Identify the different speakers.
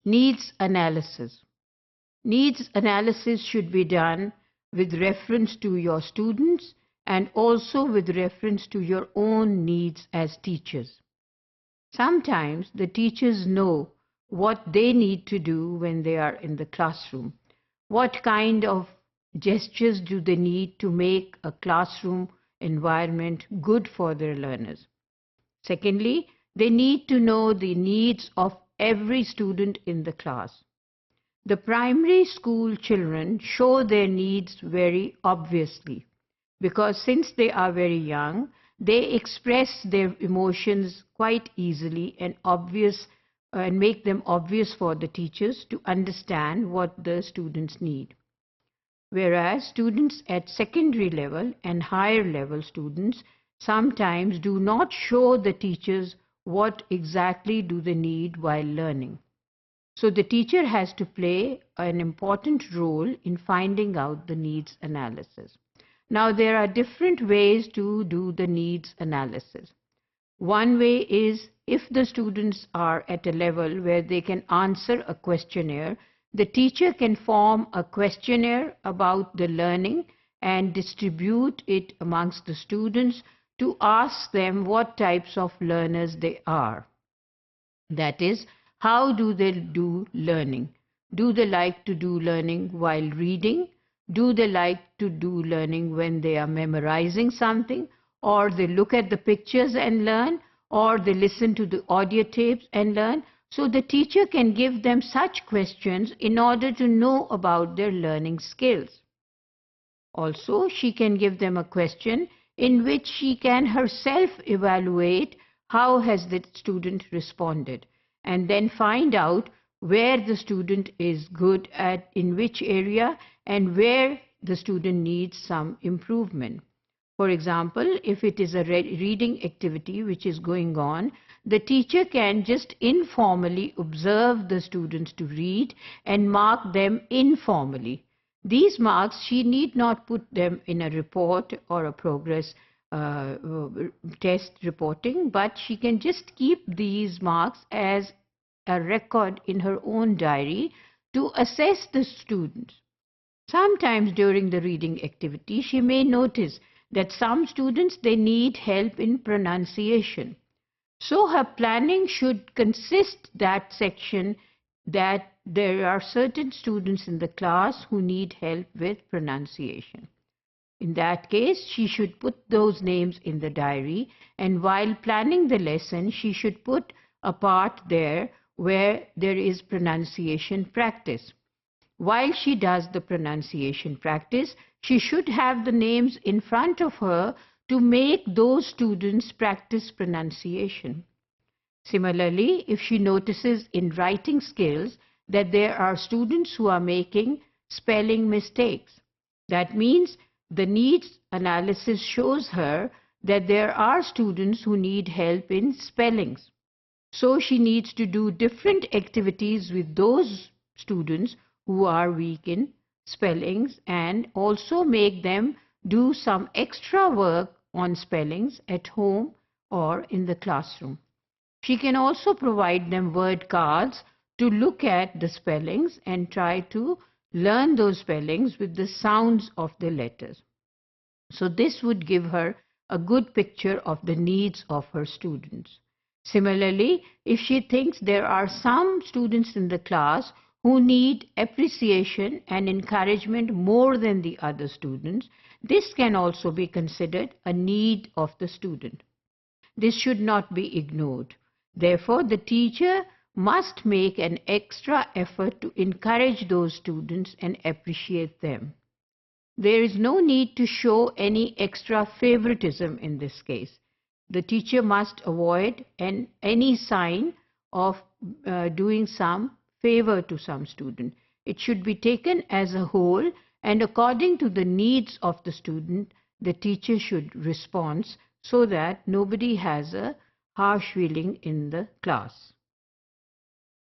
Speaker 1: Needs analysis. Needs analysis should be done with reference to your students and also with reference to your own needs as teachers. Sometimes the teachers know what they need to do when they are in the classroom. What kind of gestures do they need to make a classroom environment good for their learners? Secondly, they need to know the needs of every student in the class. The primary school children show their needs very obviously because since they are very young, they express their emotions quite easily and make them obvious for the teachers to understand what the students need. Whereas students at secondary level and higher level students sometimes do not show the teachers what exactly do they need while learning. So the teacher has to play an important role in finding out the needs analysis. Now there are different ways to do the needs analysis. One way is if the students are at a level where they can answer a questionnaire, the teacher can form a questionnaire about the learning and distribute it amongst the students to ask them what types of learners they are. That is, how do they do learning? Do they like to do learning while reading? Do they like to do learning when they are memorizing something? Or they look at the pictures and learn? Or they listen to the audio tapes and learn? So the teacher can give them such questions in order to know about their learning skills. Also, she can give them a question in which she can herself evaluate how has the student responded, and then find out where the student is good at, in which area, and where the student needs some improvement. For example, if it is a reading activity which is going on, the teacher can just informally observe the students to read and mark them informally. These marks, she need not put them in a report or a progress test reporting, but she can just keep these marks as a record in her own diary to assess the students. Sometimes during the reading activity, she may notice that some students, they need help in pronunciation. So her planning should consist that section that there are certain students in the class who need help with pronunciation. In that case, she should put those names in the diary, and while planning the lesson, she should put a part there where there is pronunciation practice. While she does the pronunciation practice, she should have the names in front of her to make those students practice pronunciation. Similarly, if she notices in writing skills that there are students who are making spelling mistakes, that means the needs analysis shows her that there are students who need help in spellings. So she needs to do different activities with those students who are weak in spellings and also make them do some extra work on spellings at home or in the classroom. She can also provide them word cards to look at the spellings and try to learn those spellings with the sounds of the letters. So this would give her a good picture of the needs of her students. Similarly, if she thinks there are some students in the class who need appreciation and encouragement more than the other students, this can also be considered a need of the student. This should not be ignored. Therefore, the teacher must make an extra effort to encourage those students and appreciate them. There is no need to show any extra favoritism in this case. The teacher must avoid any sign of doing some favor to some student. It should be taken as a whole, and according to the needs of the student, the teacher should respond so that nobody has a harsh feeling in the class.